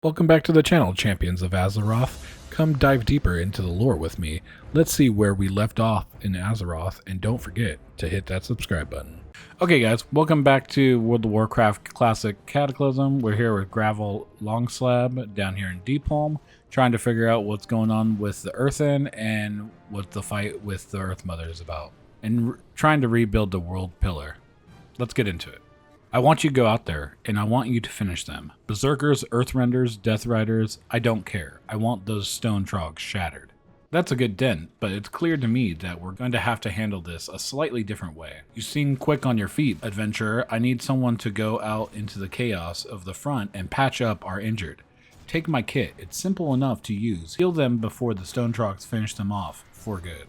Welcome back to the channel, champions of Azeroth. Come dive deeper into the lore with me. Let's see where we left off in Azeroth, and don't forget to hit that subscribe button. Okay guys, welcome back to World of Warcraft Classic Cataclysm. We're here with Gravel Longslab down here in Deepholm, trying to figure out what's going on with the Earthen and what the fight with the Earth Mother is about, and trying to rebuild the World Pillar. Let's get into it. I want you to go out there, and I want you to finish them. Berserkers, Earthrenders, Death Riders, I don't care. I want those stone trogs shattered. That's a good dent, but it's clear to me that we're going to have to handle this a slightly different way. You seem quick on your feet, adventurer. I need someone to go out into the chaos of the front and patch up our injured. Take my kit. It's simple enough to use. Heal them before the stone trogs finish them off for good.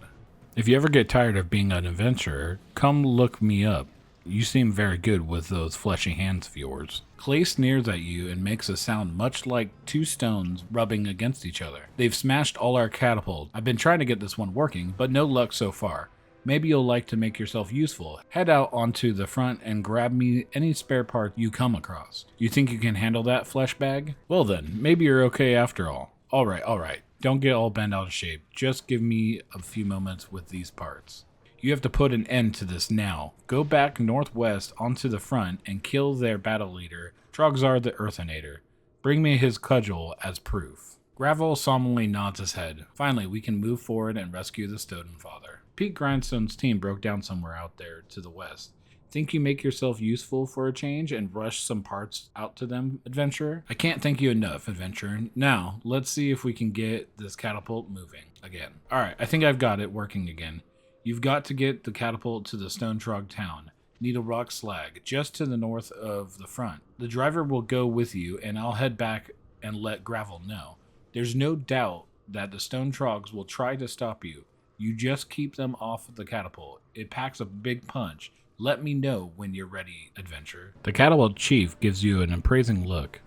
If you ever get tired of being an adventurer, come look me up. You seem very good with those fleshy hands of yours. Clay sneers at you and makes a sound much like two stones rubbing against each other. They've smashed all our catapults. I've been trying to get this one working, but no luck so far. Maybe you'll like to make yourself useful. Head out onto the front and grab me any spare part you come across. You think you can handle that, flesh bag? Well then, maybe you're okay after all. Alright. Don't get all bent out of shape. Just give me a few moments with these parts. You have to put an end to this now. Go back northwest onto the front and kill their battle leader, Trogzar the Earthenator. Bring me his cudgel as proof. Gravel solemnly nods his head. Finally, we can move forward and rescue the Stone Father. Pete Grindstone's team broke down somewhere out there to the west. Think you make yourself useful for a change and rush some parts out to them, adventurer? I can't thank you enough, adventurer. Now, let's see if we can get this catapult moving again. Alright, I think I've got it working again. You've got to get the catapult to the Stone Trog town, Needle Rock Slag, just to the north of the front. The driver will go with you, and I'll head back and let Gravel know. There's no doubt that the Stone Trogs will try to stop you. You just keep them off the catapult. It packs a big punch. Let me know when you're ready, adventurer. The catapult chief gives you an appraising look.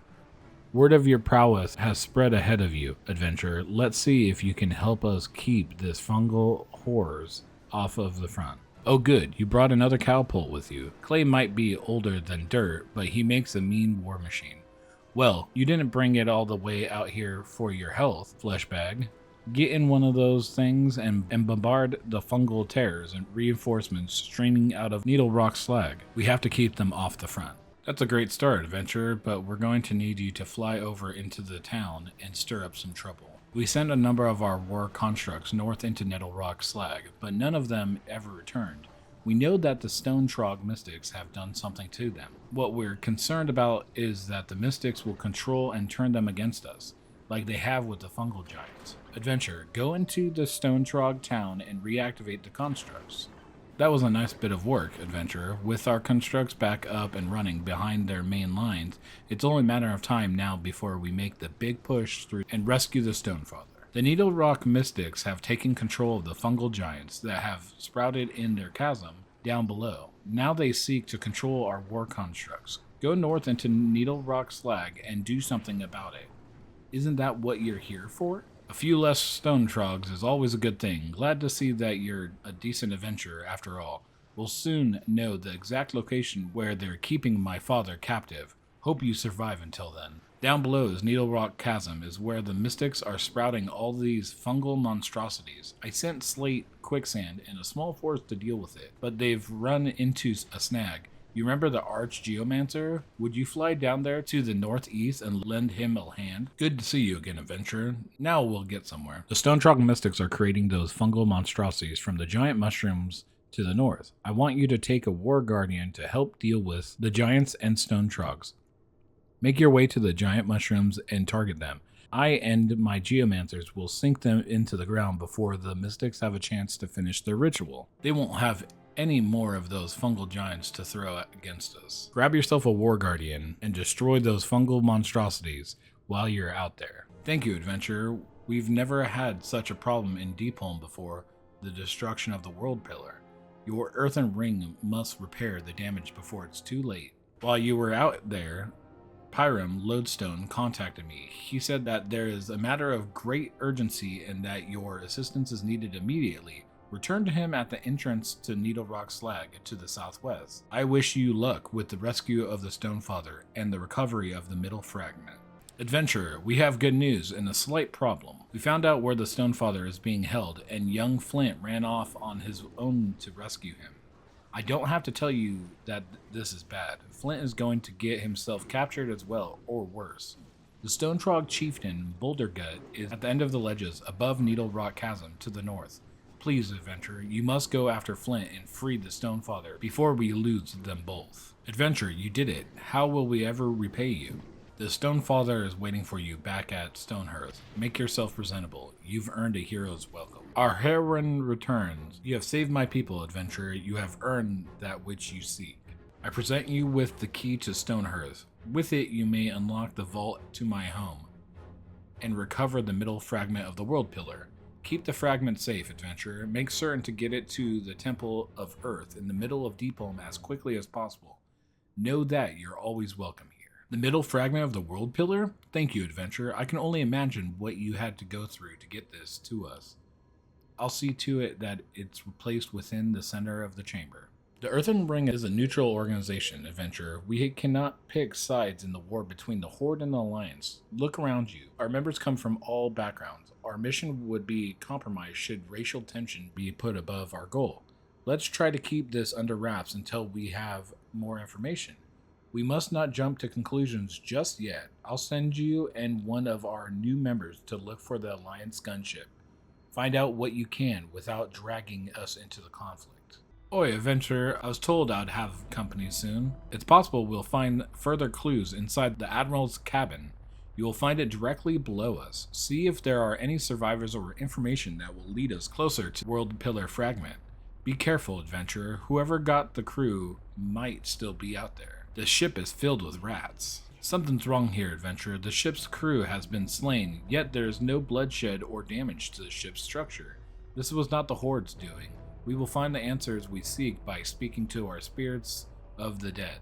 Word of your prowess has spread ahead of you, adventurer. Let's see if you can help us keep this fungal horrors off of the front. Oh good, you brought another catapult with you. Clay might be older than dirt, but he makes a mean war machine. Well, you didn't bring it all the way out here for your health, fleshbag. Get in one of those things and bombard the fungal terrors and reinforcements streaming out of Needle Rock Slag. We have to keep them off the front. That's a great start, adventurer, but we're going to need you to fly over into the town and stir up some trouble. We sent a number of our war constructs north into Nettle Rock Slag, but none of them ever returned. We know that the Stone Trog Mystics have done something to them. What we're concerned about is that the Mystics will control and turn them against us, like they have with the Fungal Giants. Adventurer, go into the Stone Trog town and reactivate the constructs. That was a nice bit of work, adventurer. With our constructs back up and running behind their main lines, it's only a matter of time now before we make the big push through and rescue the Stonefather. The Needle Rock Mystics have taken control of the fungal giants that have sprouted in their chasm down below. Now they seek to control our war constructs. Go north into Needle Rock Slag and do something about it. Isn't that what you're here for? A few less stone trogs is always a good thing. Glad to see that you're a decent adventurer after all. We'll soon know the exact location where they're keeping my father captive. Hope you survive until then. Down below is Needle Rock Chasm is where the Mystics are sprouting all these fungal monstrosities. I sent Slate, Quicksand, and a small force to deal with it, but they've run into a snag. You remember the Arch Geomancer? Would you fly down there to the northeast and lend him a hand? Good to see you again, adventurer. Now we'll get somewhere. The Stone Trog Mystics are creating those fungal monstrosities from the giant mushrooms to the north. I want you to take a War Guardian to help deal with the giants and Stone Trogs. Make your way to the giant mushrooms and target them. I and my Geomancers will sink them into the ground before the Mystics have a chance to finish their ritual. They won't have any more of those fungal giants to throw against us. Grab yourself a War Guardian and destroy those fungal monstrosities while you're out there. Thank you, adventurer. We've never had such a problem in Deepholm before the destruction of the World Pillar. Your earthen ring must repair the damage before it's too late. While you were out there, Pyram Lodestone contacted me. He said that there is a matter of great urgency and that your assistance is needed immediately. Return to him at the entrance to Needle Rock Slag to the southwest. I wish you luck with the rescue of the Stonefather and the recovery of the middle fragment. Adventurer, we have good news and a slight problem. We found out where the Stonefather is being held, and young Flint ran off on his own to rescue him. I don't have to tell you that this is bad. Flint is going to get himself captured as well, or worse. The Stone Trog chieftain, Bouldergut, is at the end of the ledges above Needle Rock Chasm to the north. Please, Adventurer, you must go after Flint and free the Stonefather before we lose them both. Adventurer, you did it. How will we ever repay you? The Stonefather is waiting for you back at Stonehearth. Make yourself presentable. You've earned a hero's welcome. Our heroine returns. You have saved my people, Adventurer. You have earned that which you seek. I present you with the key to Stonehearth. With it, you may unlock the vault to my home and recover the middle fragment of the World Pillar. Keep the fragment safe, Adventurer. Make certain to get it to the Temple of Earth in the middle of Deepholm as quickly as possible. Know that you're always welcome here. The middle fragment of the World Pillar? Thank you, Adventurer. I can only imagine what you had to go through to get this to us. I'll see to it that it's placed within the center of the chamber. The Earthen Ring is a neutral organization, Adventurer. We cannot pick sides in the war between the Horde and the Alliance. Look around you. Our members come from all backgrounds. Our mission would be compromised should racial tension be put above our goal. Let's try to keep this under wraps until we have more information. We must not jump to conclusions just yet. I'll send you and one of our new members to look for the Alliance gunship. Find out what you can without dragging us into the conflict. Oi, Adventurer, I was told I'd have company soon. It's possible we'll find further clues inside the Admiral's cabin. You will find it directly below us. See if there are any survivors or information that will lead us closer to World Pillar Fragment. Be careful, Adventurer. Whoever got the crew might still be out there. The ship is filled with rats. Something's wrong here, Adventurer. The ship's crew has been slain, yet there is no bloodshed or damage to the ship's structure. This was not the Horde's doing. We will find the answers we seek by speaking to our spirits of the dead.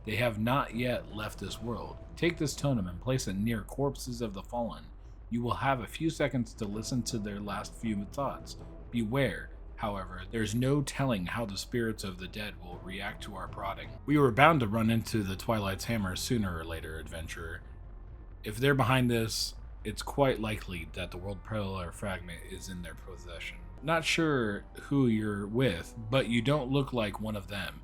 They have not yet left this world. Take this totem and place it near corpses of the fallen. You will have a few seconds to listen to their last few thoughts. Beware. However, there's no telling how the spirits of the dead will react to our prodding. We were bound to run into the Twilight's Hammer sooner or later, Adventurer. If they're behind this, it's quite likely that the World Pillar Fragment is in their possession. Not sure who you're with, but you don't look like one of them.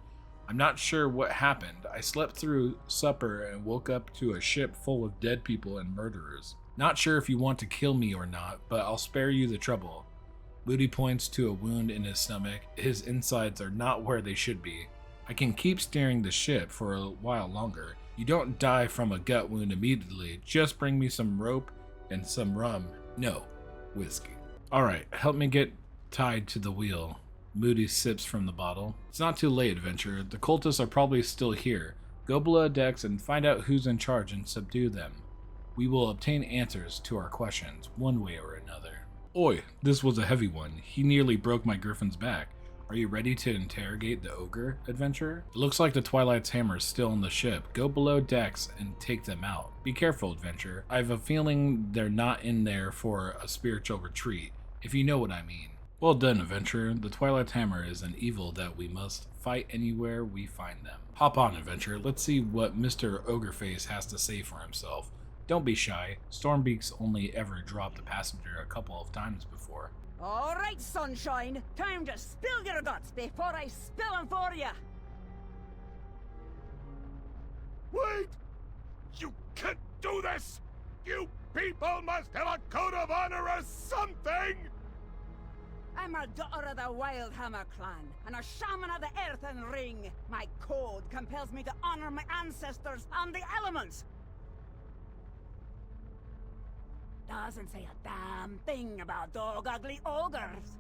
I'm not sure what happened. I slept through supper and woke up to a ship full of dead people and murderers. Not sure if you want to kill me or not, but I'll spare you the trouble. Moody points to a wound in his stomach. His insides are not where they should be. I can keep steering the ship for a while longer. You don't die from a gut wound immediately. Just bring me some rope and some rum. No, whiskey. Alright, help me get tied to the wheel. Moody sips from the bottle. It's not too late, Adventurer. The cultists are probably still here. Go below decks and find out who's in charge and subdue them. We will obtain answers to our questions, one way or another. Oi, this was a heavy one. He nearly broke my griffin's back. Are you ready to interrogate the ogre, Adventurer? It looks like the Twilight's Hammer is still on the ship. Go below decks and take them out. Be careful, Adventurer. I have a feeling they're not in there for a spiritual retreat, if you know what I mean. Well done, Adventurer. The Twilight's Hammer is an evil that we must fight anywhere we find them. Hop on, Adventurer. Let's see what Mr. Ogreface has to say for himself. Don't be shy. Stormbeak's only ever dropped a passenger a couple of times before. All right, sunshine. Time to spill your guts before I spill them for you. Wait! You can't do this! You people must have a code of honor or something! I'm a daughter of the Wildhammer clan, and a shaman of the Earthen Ring. My code compels me to honor my ancestors and the elements. Doesn't say a damn thing about dog ugly ogres.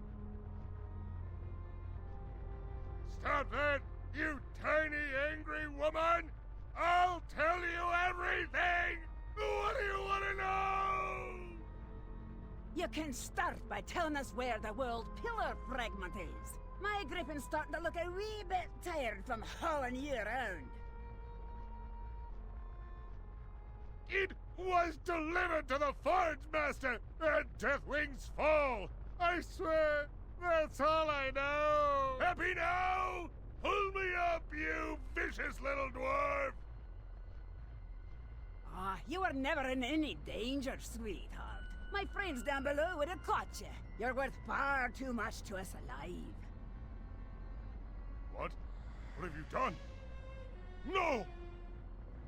Stop it, you tiny angry woman! I'll tell you everything! What do you want to know? You can start by telling us where the World Pillar Fragment is. My griffin's starting to look a wee bit tired from hauling you around. It was delivered to the Forge Master at Deathwing's Fall. I swear, that's all I know. Happy now? Pull me up, you vicious little dwarf! Ah, you were never in any danger, sweetheart. My friends down below would have caught you. You're worth far too much to us alive. What? What have you done? No!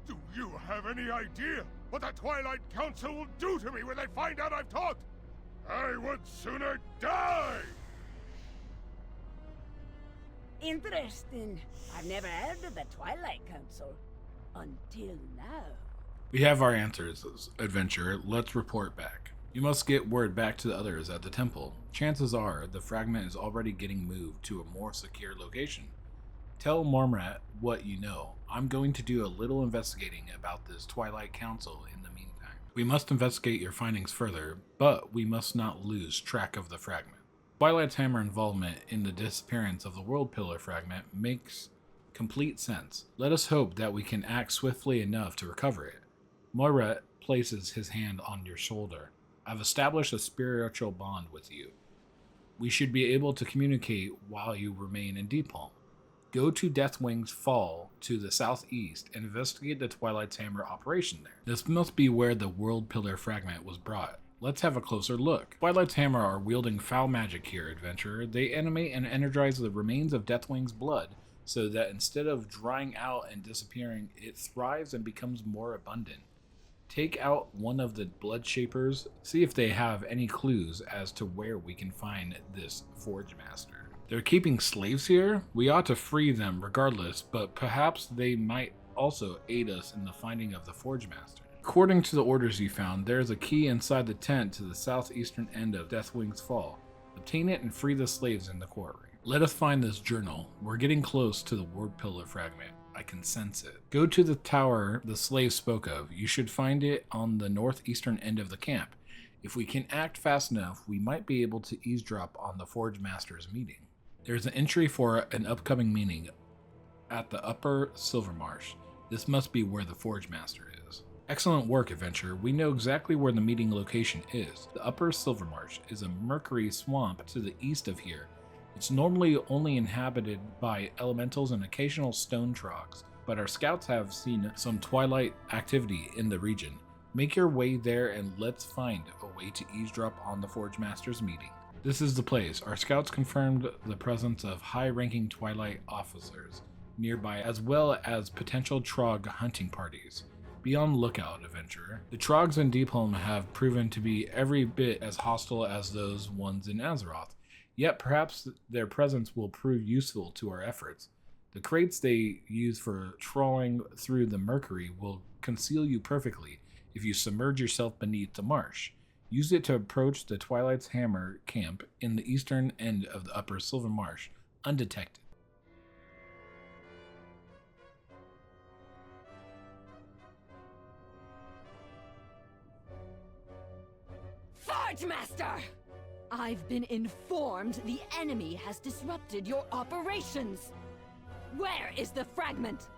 Do you have any idea what the Twilight Council will do to me when they find out I've talked? I would sooner die! Interesting. I've never heard of the Twilight Council. Until now. We have our answers, adventurer. Let's report back. You must get word back to the others at the temple. Chances are the fragment is already getting moved to a more secure location. Tell Mormrat what you know. I'm going to do a little investigating about this Twilight Council in the meantime. We must investigate your findings further, but we must not lose track of the fragment. Twilight's hammer involvement in the disappearance of the World Pillar fragment makes complete sense. Let us hope that we can act swiftly enough to recover it. Mormrat places his hand on your shoulder. I've established a spiritual bond with you. We should be able to communicate while you remain in Deepholm. Go to Deathwing's Fall to the southeast and investigate the Twilight's Hammer operation there. This must be where the World Pillar fragment was brought. Let's have a closer look. Twilight's Hammer are wielding foul magic here, adventurer. They animate and energize the remains of Deathwing's blood so that instead of drying out and disappearing, it thrives and becomes more abundant. Take out one of the blood shapers, see if they have any clues as to where we can find this Forge Master. They're keeping slaves here? We ought to free them regardless, but perhaps they might also aid us in the finding of the Forge Master. According to the orders you found, there is a key inside the tent to the southeastern end of Deathwing's Fall. Obtain it and free the slaves in the quarry. Let us find this journal. We're getting close to the World Pillar fragment. I can sense it. Go to the tower the slave spoke of. You should find it on the northeastern end of the camp. If we can act fast enough, we might be able to eavesdrop on the Forge Master's meeting. There's an entry for an upcoming meeting at the Upper Silvermarsh. This must be where the Forge Master is. Excellent work, adventurer. We know exactly where the meeting location is. The Upper Silvermarsh is a mercury swamp to the east of here. It's normally only inhabited by elementals and occasional stone trogs, but our scouts have seen some twilight activity in the region. Make your way there and let's find a way to eavesdrop on the Forge Master's meeting. This is the place. Our scouts confirmed the presence of high-ranking Twilight officers nearby, as well as potential Trog hunting parties. Be on the lookout, adventurer. The Trogs in Deepholm have proven to be every bit as hostile as those ones in Azeroth, yet perhaps their presence will prove useful to our efforts. The crates they use for trawling through the Mercury will conceal you perfectly if you submerge yourself beneath the marsh. Use it to approach the Twilight's Hammer camp in the eastern end of the Upper Silvermarsh, undetected. Forge Master! I've been informed the enemy has disrupted your operations. Where is the fragment?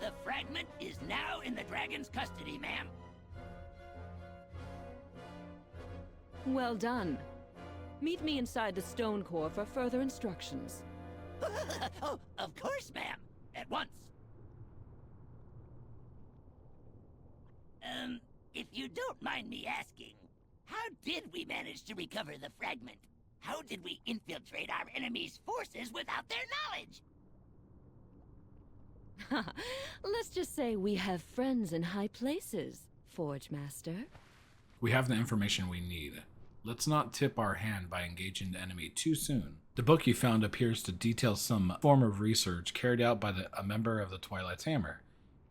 The fragment is now in the dragon's custody, ma'am. Well done. Meet me inside the stone core for further instructions. Oh, of course, ma'am. At once. If you don't mind me asking, how did we manage to recover the fragment? How did we infiltrate our enemy's forces without their knowledge? Let's just say we have friends in high places, Forge Master. We have the information we need. Let's not tip our hand by engaging the enemy too soon. The book you found appears to detail some form of research carried out by a member of the Twilight's Hammer.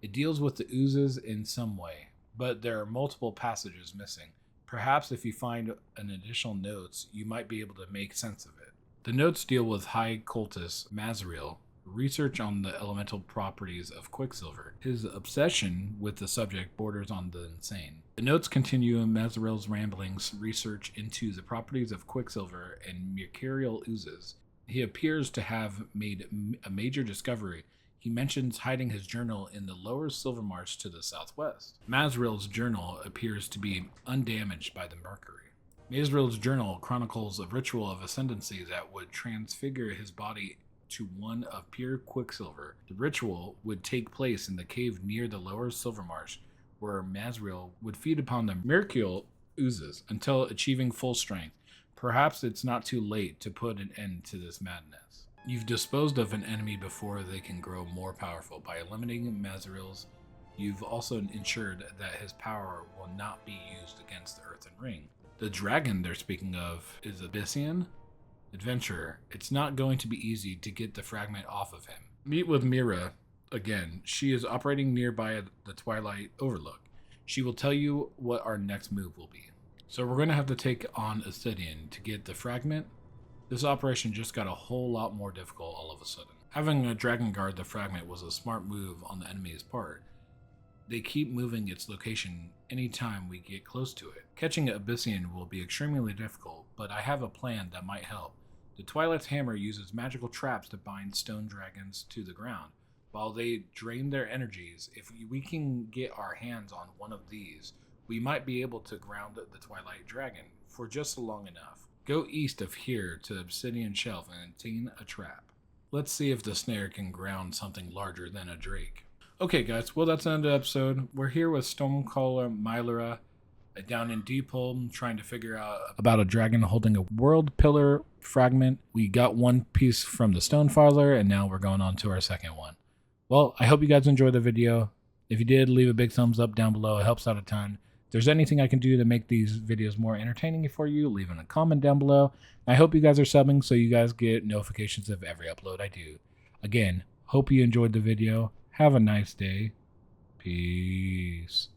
It deals with the oozes in some way, but there are multiple passages missing. Perhaps if you find an additional notes, you might be able to make sense of it. The notes deal with High Cultist Mazriel, research on the elemental properties of Quicksilver. His obsession with the subject borders on the insane. The notes continue in Mazriel's ramblings, research into the properties of Quicksilver and mercurial oozes. He appears to have made a major discovery. He mentions hiding his journal in the lower Silvermarsh to the southwest. Mazriel's journal appears to be undamaged by the mercury. Mazriel's journal chronicles a ritual of ascendancy that would transfigure his body to one of pure quicksilver. The ritual would take place in the cave near the lower silver marsh, where Mazriel would feed upon the mercurial oozes until achieving full strength. Perhaps it's not too late to put an end to this madness. You've disposed of an enemy before they can grow more powerful. By eliminating Mazriel's, you've also ensured that his power will not be used against the Earthen Ring. The dragon they're speaking of is Abyssian. Adventurer, it's not going to be easy to get the fragment off of him. Meet with Mira again. She is operating nearby the Twilight Overlook. She will tell you what our next move will be. So we're going to have to take on Obsidian to get the fragment. This operation just got a whole lot more difficult all of a sudden. Having a dragon guard the fragment was a smart move on the enemy's part. They keep moving its location anytime we get close to it. Catching Abyssian will be extremely difficult, but I have a plan that might help. The Twilight's hammer uses magical traps to bind stone dragons to the ground. While they drain their energies, if we can get our hands on one of these, we might be able to ground the Twilight Dragon for just long enough. Go east of here to the Obsidian Shelf and obtain a trap. Let's see if the snare can ground something larger than a drake. Okay guys, well that's the end of the episode. We're here with Stormcaller Mylera down in Deepholm trying to figure out about a dragon holding a world pillar fragment. We got one piece from the Stonefather and now we're going on to our second one. Well, I hope you guys enjoyed the video. If you did, leave a big thumbs up down below. It helps out a ton. If there's anything I can do to make these videos more entertaining for you, leave in a comment down below. I hope you guys are subbing so you guys get notifications of every upload I do. Again, hope you enjoyed the video. Have a nice day. Peace.